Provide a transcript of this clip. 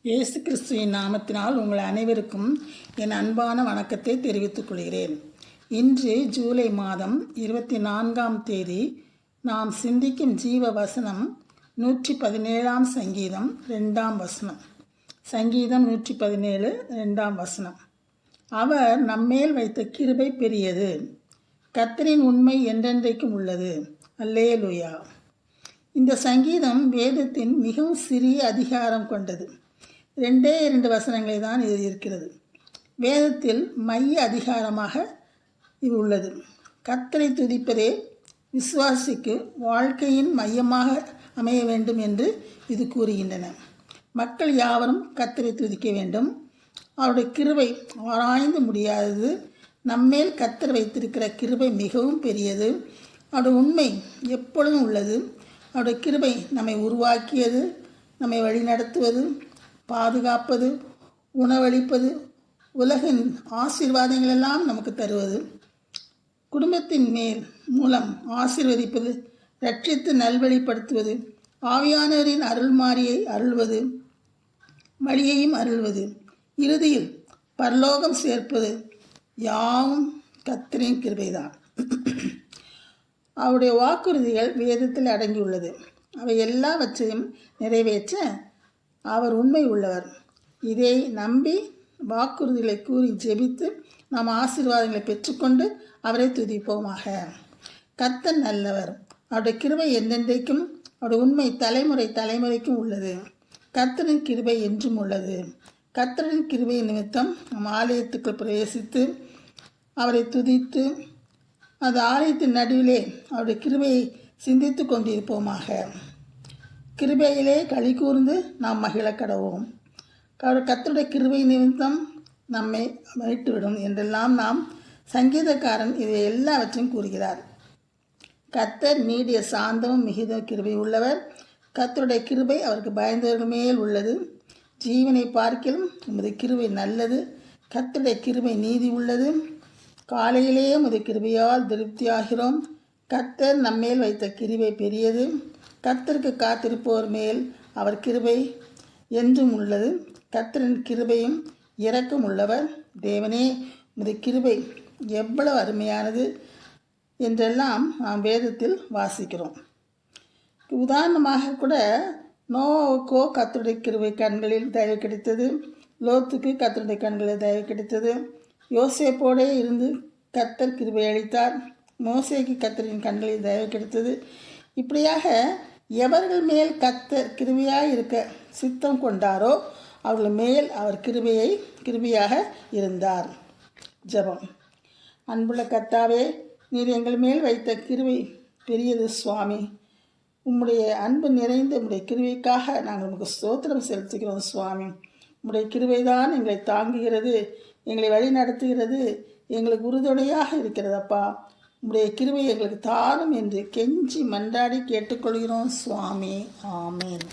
இயேசு கிறிஸ்துவின் நாமத்தினால் உங்கள் அனைவருக்கும் என் அன்பான வணக்கத்தை தெரிவித்துக் கொள்கிறேன். இன்று ஜூலை மாதம் 24ஆம் தேதி நாம் சிந்திக்கும் ஜீவ வசனம் 117ஆம் சங்கீதம் 2ஆம் வசனம். சங்கீதம் 117 2ஆம் வசனம். அவர் நம்மேல் வைத்த கிருபை பெரியது, கர்த்தரின் உண்மை என்றென்றைக்கும் உள்ளது. அல்லேலூயா. இந்த சங்கீதம் வேதத்தின் மிகவும் சிறிய அதிகாரம் கொண்டது. 2 வசனங்களை தான் இது இருக்கிறது. வேதத்தில் மைய அதிகாரமாக இது உள்ளது. கர்த்தரை துதிப்பதே விசுவாசிக்கு வாழ்க்கையின் மையமாக அமைய வேண்டும் என்று இது கூறுகின்றன. மக்கள் யாவரும் கர்த்தரை துதிக்க வேண்டும். அவருடைய கிருபை ஆராய்ந்து முடியாதது. நம்மேல் கர்த்தர் வைத்திருக்கிற கிருபை மிகவும் பெரியது. அவருடைய உண்மை எப்பொழுதும் உள்ளது. அவருடைய கிருபை நம்மை உருவாக்கியது, நம்மை வழிநடத்துவது, பாதுகாப்பது, உணவளிப்பது, உலகின் ஆசீர்வாதங்களெல்லாம் நமக்கு தருவது, குடும்பத்தின் மூலம் ஆசீர்வதிப்பது, ரட்சித்து நல்வழிப்படுத்துவது, ஆவியானவரின் அருள்மாரியை அருள்வது, வழியையும் அருள்வது, இறுதியில் பரலோகம் சேர்ப்பது யாவும் கர்த்தரின் கிருபைதான். அவருடைய வாக்குறுதிகள் வேதத்தில் அடங்கியுள்ளது. அவை எல்லாவற்றையும் நிறைவேற்ற அவர் உண்மை உள்ளவர். இதை நம்பி வாக்குறுதிகளை கூறி ஜெபித்து நாம் ஆசீர்வாதங்களை பெற்றுக்கொண்டு அவரை துதிப்போமாக. கர்த்தர் நல்லவர். அவருடைய கிருபை என்றென்றைக்கும், அவருடைய உண்மை தலைமுறைக்கும் உள்ளது. கர்த்தரின் கிருபை என்றும் உள்ளது. கர்த்தரின் கிருபை நிமித்தம் நம் ஆலயத்துக்குள் பிரவேசித்து அவரை துதித்து அந்த ஆலயத்தின் நடுவிலே அவருடைய கிருபையை சிந்தித்து கொண்டிருப்போமாக. கிருபையிலே களி கூர்ந்து நாம் மகிழ கடவோம். கர்த்தருடைய கிருபை நிமித்தம் நம்மை மீட்டுவிடும் என்றெல்லாம் நாம் சங்கீதக்காரன் இதை எல்லாவற்றையும் கூறுகிறார். கர்த்தர் நீடிய சாந்தமும் மிகுந்த கிருபை உள்ளவர். கர்த்தருடைய கிருபை அவருக்கு பயந்தவர்கள் மேல் உள்ளது. ஜீவனை பார்க்கிலும் உமது கிருபை நல்லது. கர்த்தருடைய கிருபை நீதி உள்ளது. காலையிலேயே உமது கிருபையால் திருப்தியாகிறோம். கர்த்தர் நம்மேல் வைத்த கிருபை பெரியது. கர்த்தருக்கு காத்திருப்போர் மேல் அவர் கிருபை என்றும் உள்ளது. கர்த்தரின் கிருபையும் இரக்கம் உள்ளவர். தேவனே, உமது கிருபை எவ்வளவு அருமையானது என்றெல்லாம் நாம் வேதத்தில் வாசிக்கிறோம். உதாரணமாக கூட நோவுக்கோ கர்த்தருடைய கிருபை கண்களில் தயவு கிடைத்தது. லோத்துக்கு கர்த்தருடைய கண்களில் தயவு கிடைத்தது. யோசேப்போடே இருந்து கர்த்தர் கிருபை அளித்தார். மோசேக்கு கர்த்தரின் கண்களில் தயவு கிடைத்தது. இப்படியாக எவர்கள் மேல் கர்த்தர் கிருபையாக இருக்க சித்தம் கொண்டாரோ அவர்கள் மேல் அவர் கிருபையாக இருந்தார். ஜெபம். அன்புள்ள கர்த்தாவே, நீர் எங்கள் மேல் வைத்த கிருபை பெரியது சுவாமி. உம்முடைய அன்பு நிறைந்த உம்முடைய கிருபைக்காக நாங்கள் உங்களுக்கு ஸ்தோத்திரம் செலுத்துகிறோம் சுவாமி. உம்முடைய கிருபைதான் எங்களை தாங்குகிறது, எங்களை வழி நடத்துகிறது, எங்களுக்கு உறுதுணையாக இருக்கிறதப்பா. உம்முடைய கிருபை எங்களுக்கு தாரும் என்று கெஞ்சி மன்றாடி கேட்டுக்கொள்கிறோம் சுவாமி. ஆமேன்.